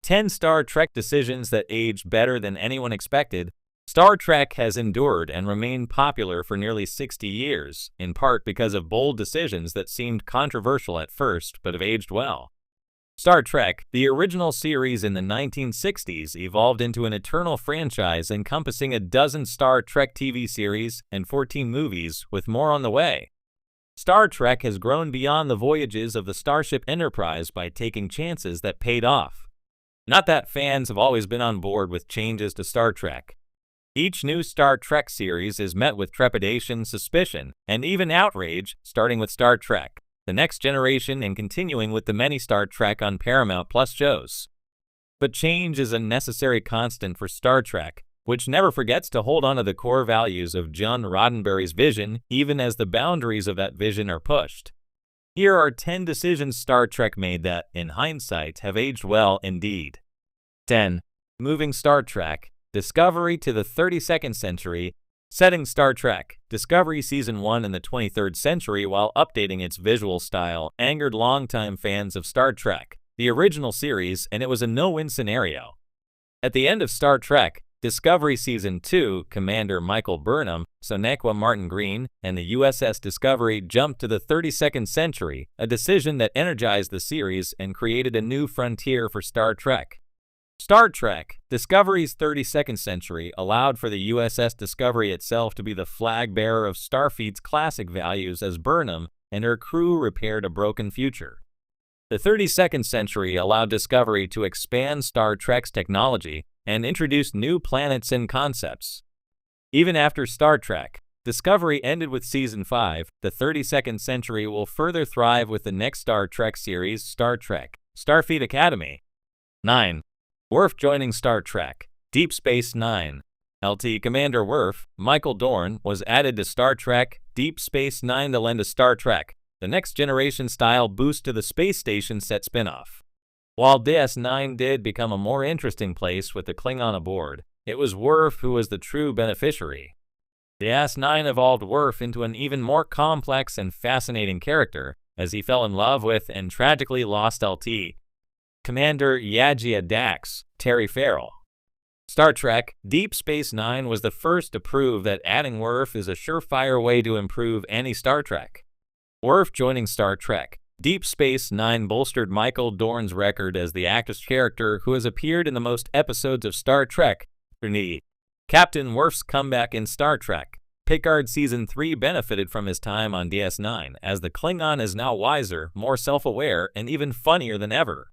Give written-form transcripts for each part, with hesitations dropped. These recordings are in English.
10 Star Trek decisions that aged better than anyone expected. Star Trek has endured and remained popular for nearly 60 years, in part because of bold decisions that seemed controversial at first but have aged well. Star Trek, the original series in the 1960s, evolved into an eternal franchise encompassing a dozen Star Trek TV series and 14 movies, with more on the way. Star Trek has grown beyond the voyages of the Starship Enterprise by taking chances that paid off. Not that fans have always been on board with changes to Star Trek. Each new Star Trek series is met with trepidation, suspicion, and even outrage, starting with Star Trek: The Next Generation and continuing with the many Star Trek on Paramount Plus shows. But change is a necessary constant for Star Trek, which never forgets to hold on to the core values of John Roddenberry's vision, even as the boundaries of that vision are pushed. Here are 10 decisions Star Trek made that, in hindsight, have aged well indeed. 10. Moving Star Trek: Discovery to the 32nd century. Setting Star Trek: Discovery Season 1 in the 23rd century while updating its visual style angered longtime fans of Star Trek, the original series, and it was a no-win scenario. At the end of Star Trek: Discovery Season 2, Commander Michael Burnham, Sonequa Martin Green, and the USS Discovery jumped to the 32nd century, a decision that energized the series and created a new frontier for Star Trek. Star Trek: Discovery's 32nd century allowed for the USS Discovery itself to be the flag bearer of Starfleet's classic values as Burnham and her crew repaired a broken future. The 32nd century allowed Discovery to expand Star Trek's technology and introduce new planets and concepts. Even after Star Trek: Discovery ended with Season 5, the 32nd century will further thrive with the next Star Trek series, Star Trek: Starfleet Academy. 9. Worf joining Star Trek: Deep Space Nine. LT Commander Worf, Michael Dorn, was added to Star Trek: Deep Space Nine to lend a Star Trek: The Next Generation style boost to the space station set spinoff. While DS9 did become a more interesting place with the Klingon aboard, it was Worf who was the true beneficiary. DS9 evolved Worf into an even more complex and fascinating character, as he fell in love with and tragically lost LT Commander Yajia Dax, Terry Farrell. Star Trek: Deep Space Nine was the first to prove that adding Worf is a surefire way to improve any Star Trek. Worf joining Star Trek: Deep Space Nine bolstered Michael Dorn's record as the actor's character who has appeared in the most episodes of Star Trek. Captain Worf's comeback in Star Trek: Picard Season 3 benefited from his time on DS9, as the Klingon is now wiser, more self-aware, and even funnier than ever.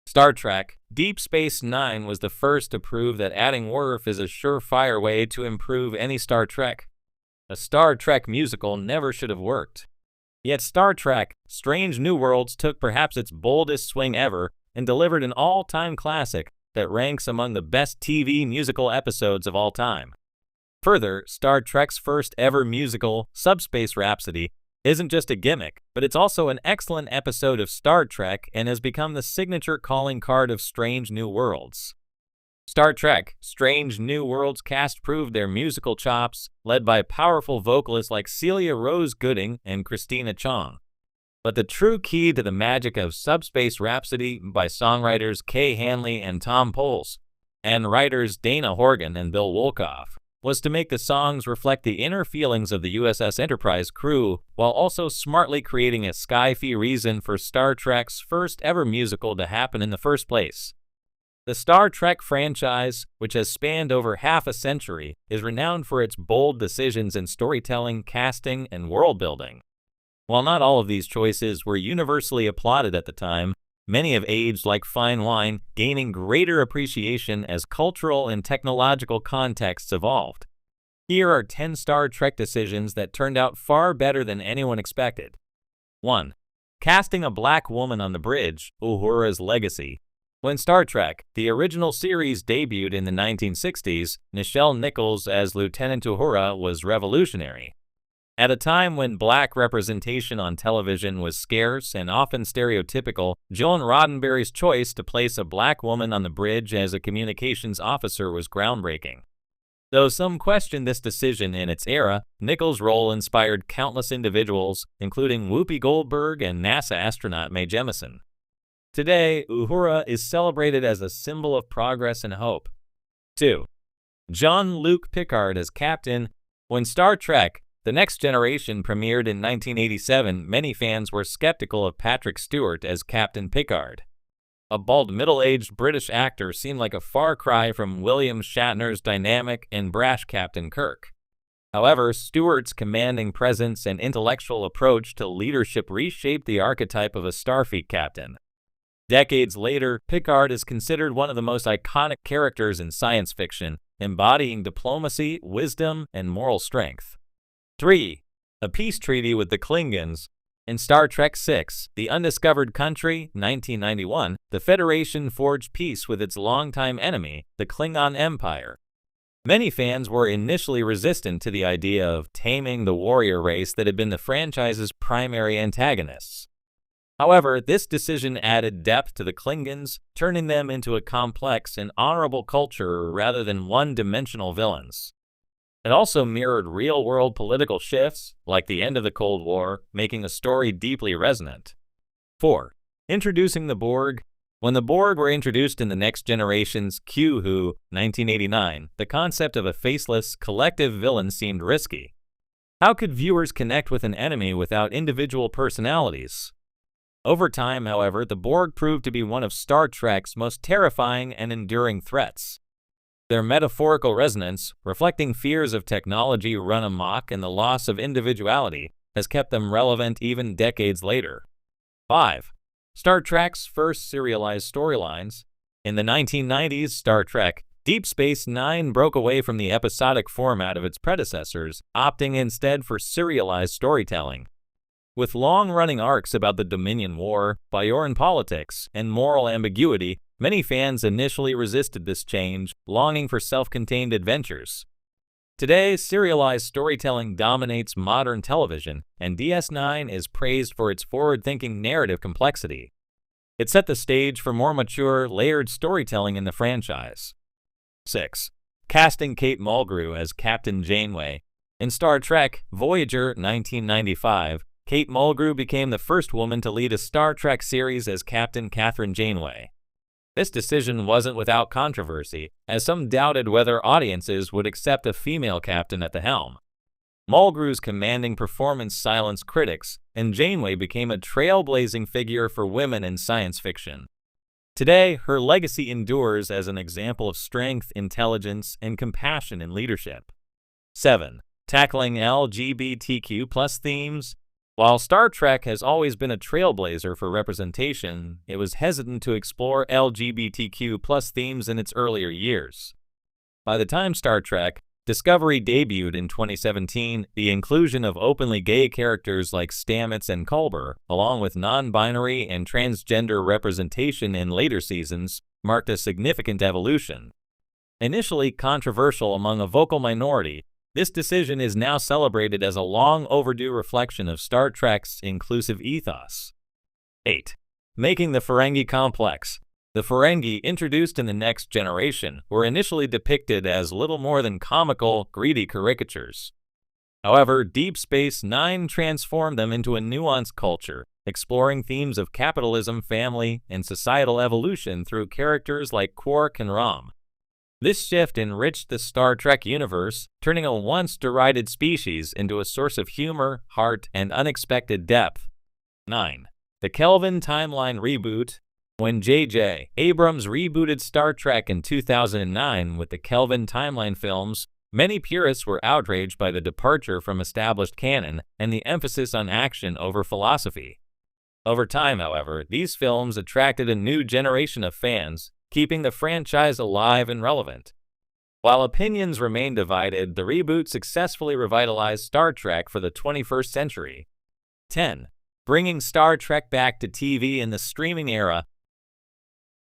Star Trek: Deep Space Nine was the first to prove that adding Worf is a surefire way to improve any Star Trek. A Star Trek musical never should have worked. Yet Star Trek: Strange New Worlds took perhaps its boldest swing ever and delivered an all-time classic that ranks among the best TV musical episodes of all time. Further, Star Trek's first ever musical, Subspace Rhapsody, isn't just a gimmick, but it's also an excellent episode of Star Trek and has become the signature calling card of Strange New Worlds. Star Trek: Strange New Worlds cast proved their musical chops, led by powerful vocalists like Celia Rose Gooding and Christina Chong. But the true key to the magic of Subspace Rhapsody, by songwriters Kay Hanley and Tom Poles, and writers Dana Horgan and Bill Wolkoff, was to make the songs reflect the inner feelings of the USS Enterprise crew, while also smartly creating a sci-fi reason for Star Trek's first ever musical to happen in the first place. The Star Trek franchise, which has spanned over half a century, is renowned for its bold decisions in storytelling, casting, and world-building. While not all of these choices were universally applauded at the time, many have aged like fine wine, gaining greater appreciation as cultural and technological contexts evolved. Here are 10 Star Trek decisions that turned out far better than anyone expected. 1. Casting a black woman on the bridge, Uhura's legacy. When Star Trek: The Original Series debuted in the 1960s, Nichelle Nichols as Lieutenant Uhura was revolutionary. At a time when black representation on television was scarce and often stereotypical, John Roddenberry's choice to place a black woman on the bridge as a communications officer was groundbreaking. Though some questioned this decision in its era, Nichols' role inspired countless individuals, including Whoopi Goldberg and NASA astronaut Mae Jemison. Today, Uhura is celebrated as a symbol of progress and hope. 2. Jean-Luc Picard as Captain. When Star Trek: The Next Generation premiered in 1987, many fans were skeptical of Patrick Stewart as Captain Picard. A bald, middle-aged British actor seemed like a far cry from William Shatner's dynamic and brash Captain Kirk. However, Stewart's commanding presence and intellectual approach to leadership reshaped the archetype of a Starfleet captain. Decades later, Picard is considered one of the most iconic characters in science fiction, embodying diplomacy, wisdom, and moral strength. 3. A peace treaty with the Klingons. In Star Trek VI: The Undiscovered Country, 1991, the Federation forged peace with its longtime enemy, the Klingon Empire. Many fans were initially resistant to the idea of taming the warrior race that had been the franchise's primary antagonists. However, this decision added depth to the Klingons, turning them into a complex and honorable culture rather than one-dimensional villains. It also mirrored real-world political shifts, like the end of the Cold War, making the story deeply resonant. 4. Introducing the Borg. When the Borg were introduced in The Next Generation's Q-Who, 1989, the concept of a faceless, collective villain seemed risky. How could viewers connect with an enemy without individual personalities? Over time, however, the Borg proved to be one of Star Trek's most terrifying and enduring threats. Their metaphorical resonance, reflecting fears of technology run amok and the loss of individuality, has kept them relevant even decades later. 5. Star Trek's first serialized storylines. In the 1990s, Star Trek: Deep Space Nine broke away from the episodic format of its predecessors, opting instead for serialized storytelling. With long-running arcs about the Dominion War, Bajoran politics, and moral ambiguity, many fans initially resisted this change, longing for self-contained adventures. Today, serialized storytelling dominates modern television, and DS9 is praised for its forward-thinking narrative complexity. It set the stage for more mature, layered storytelling in the franchise. 6. Casting Kate Mulgrew as Captain Janeway. In Star Trek: Voyager, 1995, Kate Mulgrew became the first woman to lead a Star Trek series as Captain Catherine Janeway. This decision wasn't without controversy, as some doubted whether audiences would accept a female captain at the helm. Mulgrew's commanding performance silenced critics, and Janeway became a trailblazing figure for women in science fiction. Today, her legacy endures as an example of strength, intelligence, and compassion in leadership. 7. Tackling LGBTQ+ themes. While Star Trek has always been a trailblazer for representation, it was hesitant to explore LGBTQ+ themes in its earlier years. By the time Star Trek: Discovery debuted in 2017, the inclusion of openly gay characters like Stamets and Culber, along with non-binary and transgender representation in later seasons, marked a significant evolution. Initially controversial among a vocal minority, this decision is now celebrated as a long-overdue reflection of Star Trek's inclusive ethos. 8. Making the Ferengi complex. The Ferengi, introduced in The Next Generation, were initially depicted as little more than comical, greedy caricatures. However, Deep Space Nine transformed them into a nuanced culture, exploring themes of capitalism, family, and societal evolution through characters like Quark and Rom. This shift enriched the Star Trek universe, turning a once-derided species into a source of humor, heart, and unexpected depth. 9. The Kelvin Timeline Reboot. When J.J. Abrams rebooted Star Trek in 2009 with the Kelvin Timeline films, many purists were outraged by the departure from established canon and the emphasis on action over philosophy. Over time, however, these films attracted a new generation of fans, keeping the franchise alive and relevant. While opinions remain divided, the reboot successfully revitalized Star Trek for the 21st century. 10. Bringing Star Trek back to TV in the streaming era.